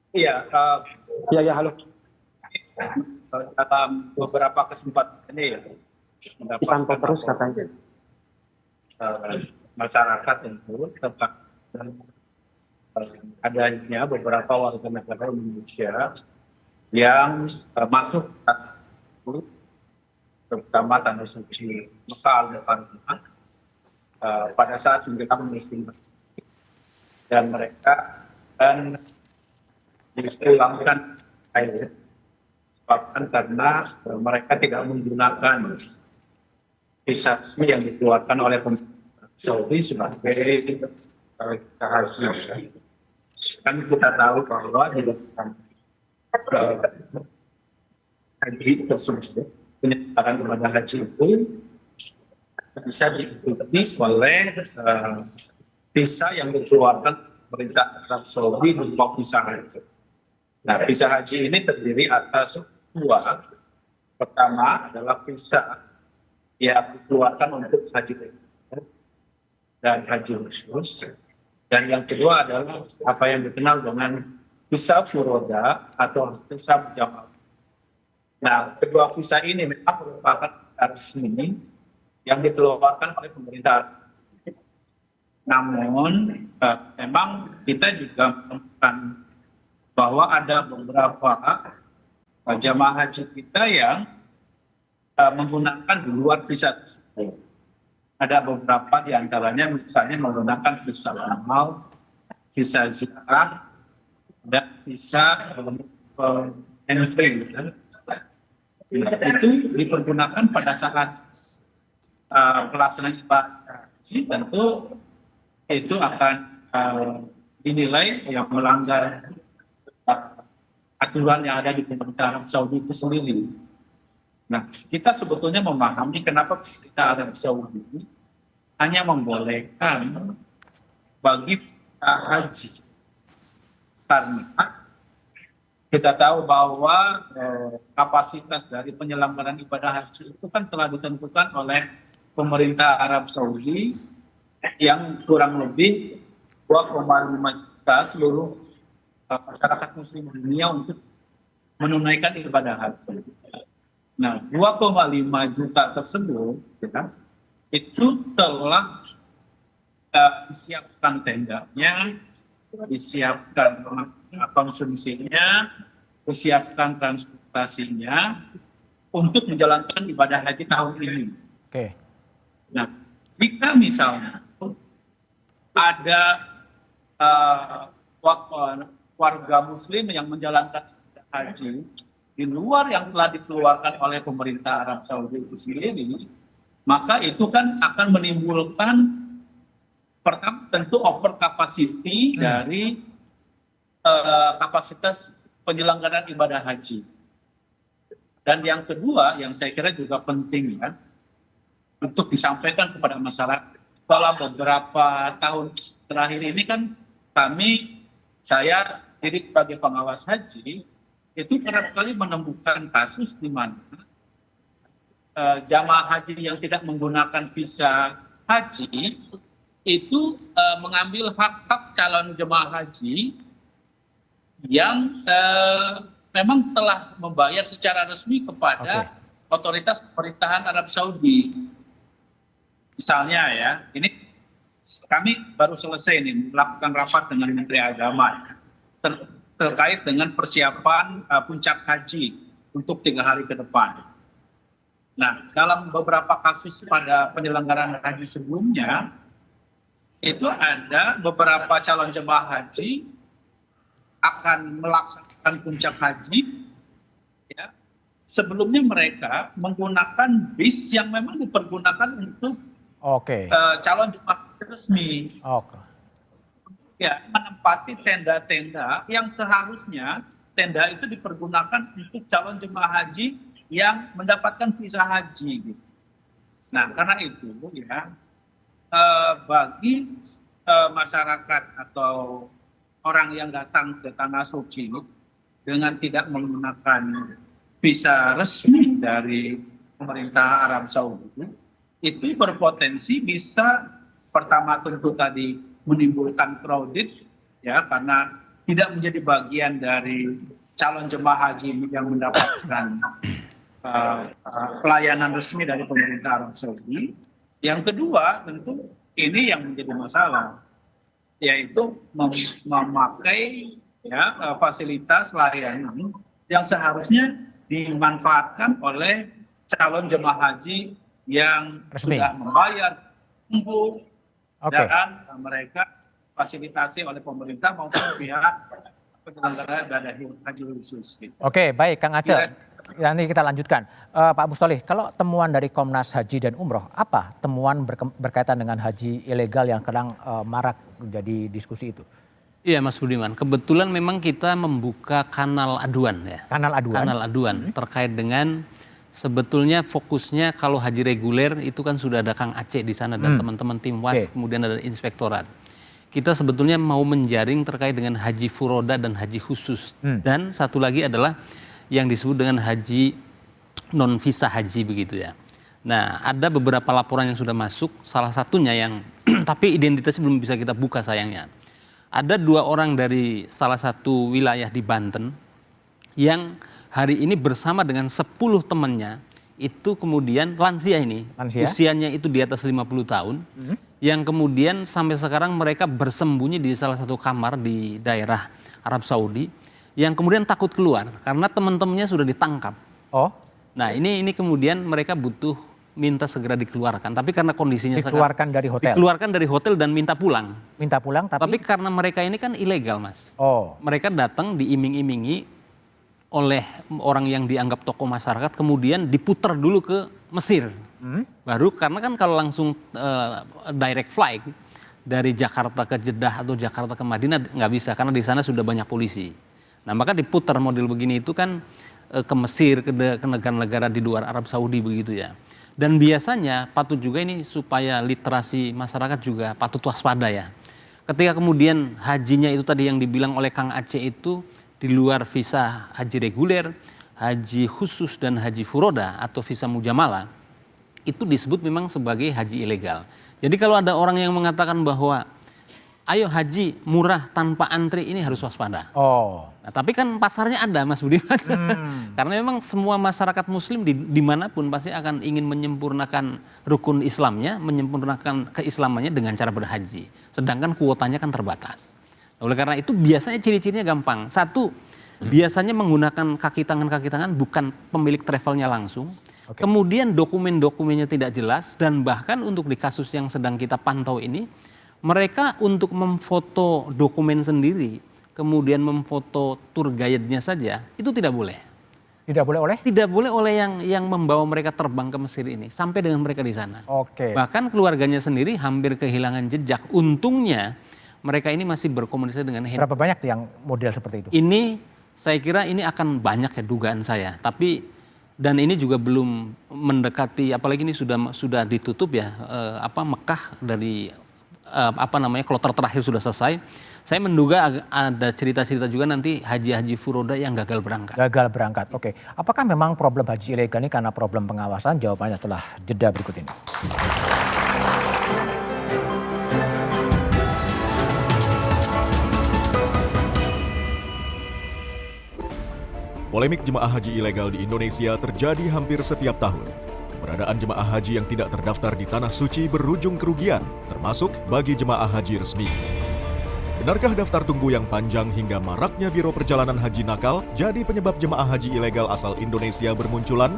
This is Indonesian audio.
Iya, Ya, ya, halo. dalam beberapa kesempatan ini ya, Dipantau mendapatkan terus laporan katanya. masyarakat tentu tentang adanya beberapa warga negara Indonesia yang masuk terutama tanah suci Mekah al-Mukarramah pada saat menjelang musim dan mereka dan dipulangkan air disebabkan karena mereka tidak menggunakan visa resmi yang dikeluarkan oleh pemerintah Saudi sebagai haji. Kan kita tahu bahwa di dalam haji tersebut penyelenggaraan ibadah haji itu bisa diikuti oleh visa yang dikeluarkan pemerintah Arab Saudi berupa visa haji. Nah, visa haji ini terdiri atas dua. Pertama adalah visa yang dikeluarkan untuk haji reguler dan haji khusus. Dan yang kedua adalah apa yang dikenal dengan visa furoda atau visa berjamaah. Nah, kedua visa ini memang merupakan visa resmi yang dikeluarkan oleh pemerintah. Namun, memang kita juga menemukan bahwa ada beberapa jamaah haji kita yang menggunakan di luar visa tersebut. Ada beberapa di antaranya misalnya menggunakan visa amal, visa ziarah, dan visa entry. Itu dipergunakan pada saat pelaksanaan ibadah haji, tentu itu akan dinilai yang melanggar aturan yang ada di pemerintah Arab Saudi itu sendiri. Nah, kita sebetulnya memahami kenapa pemerintah Arab Saudi hanya membolehkan bagi haji, karena kita tahu bahwa kapasitas dari penyelenggaraan ibadah haji itu kan telah ditentukan oleh pemerintah Arab Saudi yang kurang lebih 2,5 juta seluruh masyarakat muslim dunia untuk menunaikan ibadah haji. Nah, 2,5 juta tersebut ya, itu telah disiapkan tendanya, disiapkan konsumsinya, disiapkan transportasinya untuk menjalankan ibadah haji tahun ini. Oke. Nah, jika misalnya ada warga muslim yang menjalankan ibadah haji di luar yang telah dikeluarkan oleh pemerintah Arab Saudi itu sendiri, maka itu kan akan menimbulkan pertama tentu over capacity dari kapasitas penyelenggaraan ibadah haji. Dan yang kedua yang saya kira juga penting ya untuk disampaikan kepada masyarakat, dalam beberapa tahun terakhir ini kan saya sendiri sebagai pengawas haji itu kerap kali menemukan kasus di mana jamaah haji yang tidak menggunakan visa haji itu mengambil hak-hak calon jemaah haji yang memang telah membayar secara resmi kepada otoritas pemerintahan Arab Saudi. Misalnya ya, ini kami baru selesai nih melakukan rapat dengan Menteri Agama terkait dengan persiapan puncak haji untuk 3 hari ke depan. Nah, dalam beberapa kasus pada penyelenggaraan haji sebelumnya, itu ada beberapa calon jemaah haji akan melaksanakan puncak haji, ya, sebelumnya mereka menggunakan bis yang memang dipergunakan untuk calon jemaah resmi. Ya, menempati tenda-tenda yang seharusnya tenda itu dipergunakan untuk calon jemaah haji yang mendapatkan visa haji. Gitu. Nah, karena itu ya bagi masyarakat atau orang yang datang ke tanah suci dengan tidak menggunakan visa resmi dari pemerintah Arab Saudi itu berpotensi bisa pertama tentu tadi menimbulkan crowded ya karena tidak menjadi bagian dari calon jemaah haji yang mendapatkan pelayanan resmi dari pemerintah Arab Saudi. Yang kedua, tentu ini yang menjadi masalah, yaitu memakai fasilitas layanan yang seharusnya dimanfaatkan oleh calon jemaah haji yang resmi, sudah membayar umroh dan mereka fasilitasi oleh pemerintah maupun pihak penyelenggara ibadah haji khusus. Gitu. Oke, baik Kang Aceh. Ini kita lanjutkan. Pak Mustolih, kalau temuan dari Komnas Haji dan Umroh, apa temuan berkaitan dengan haji ilegal yang kadang marak jadi diskusi itu? Iya Mas Budiman, kebetulan memang kita membuka kanal aduan ya. Kanal aduan terkait dengan sebetulnya fokusnya kalau haji reguler itu kan sudah ada Kang Aceh di sana dan teman-teman tim WAS, kemudian ada inspektorat. Kita sebetulnya mau menjaring terkait dengan haji furoda dan haji khusus. Dan satu lagi adalah yang disebut dengan haji non visa haji begitu ya. Nah, ada beberapa laporan yang sudah masuk, salah satunya yang tapi identitasnya belum bisa kita buka sayangnya. Ada 2 orang dari salah satu wilayah di Banten yang hari ini bersama dengan 10 temannya itu kemudian lansia ini, usianya itu di atas 50 tahun, yang kemudian sampai sekarang mereka bersembunyi di salah satu kamar di daerah Arab Saudi, yang kemudian takut keluar karena teman-temannya sudah ditangkap. Nah ini kemudian mereka butuh minta segera dikeluarkan, tapi karena kondisinya dikeluarkan dari hotel dan minta pulang. Tapi karena mereka ini kan ilegal Mas. Mereka datang diiming-imingi oleh orang yang dianggap tokoh masyarakat, kemudian diputar dulu ke Mesir. Baru karena kan kalau langsung direct flight dari Jakarta ke Jeddah atau Jakarta ke Madinah nggak bisa karena di sana sudah banyak polisi. Nah maka diputar model begini itu kan ke Mesir, ke negara-negara di luar Arab Saudi begitu ya. Dan biasanya patut juga ini supaya literasi masyarakat juga patut waspada ya. Ketika kemudian hajinya itu tadi yang dibilang oleh Kang Aceh itu di luar visa haji reguler, haji khusus dan haji furoda atau visa mujamalah, itu disebut memang sebagai haji ilegal. Jadi kalau ada orang yang mengatakan bahwa ayo haji murah tanpa antri, ini harus waspada. Nah, tapi kan pasarnya ada Mas Budiman. Karena memang semua masyarakat muslim dimanapun pasti akan ingin menyempurnakan rukun Islamnya, menyempurnakan keislamannya dengan cara berhaji. Sedangkan kuotanya kan terbatas. Oleh karena itu biasanya ciri-cirinya gampang. Satu, biasanya menggunakan kaki tangan bukan pemilik travelnya langsung. Kemudian dokumen-dokumennya tidak jelas, dan bahkan untuk di kasus yang sedang kita pantau ini, mereka untuk memfoto dokumen sendiri, kemudian memfoto tour guide-nya saja, itu tidak boleh. Tidak boleh oleh? Tidak boleh oleh yang membawa mereka terbang ke Mesir ini, sampai dengan mereka di sana. Bahkan keluarganya sendiri hampir kehilangan jejak. Untungnya mereka ini masih berkomunikasi dengan Berapa banyak yang model seperti itu? Ini saya kira ini akan banyak ya dugaan saya. Dan ini juga belum mendekati, apalagi ini sudah ditutup ya, Mekah dari kloter terakhir sudah selesai. Saya menduga ada cerita-cerita juga nanti haji-haji furoda yang gagal berangkat. Oke. Apakah memang problem haji ilegal ini karena problem pengawasan? Jawabannya setelah jeda berikut ini. Polemik jemaah haji ilegal di Indonesia terjadi hampir setiap tahun. Keberadaan jemaah haji yang tidak terdaftar di Tanah Suci berujung kerugian, termasuk bagi jemaah haji resmi. Benarkah daftar tunggu yang panjang hingga maraknya biro perjalanan haji nakal jadi penyebab jemaah haji ilegal asal Indonesia bermunculan?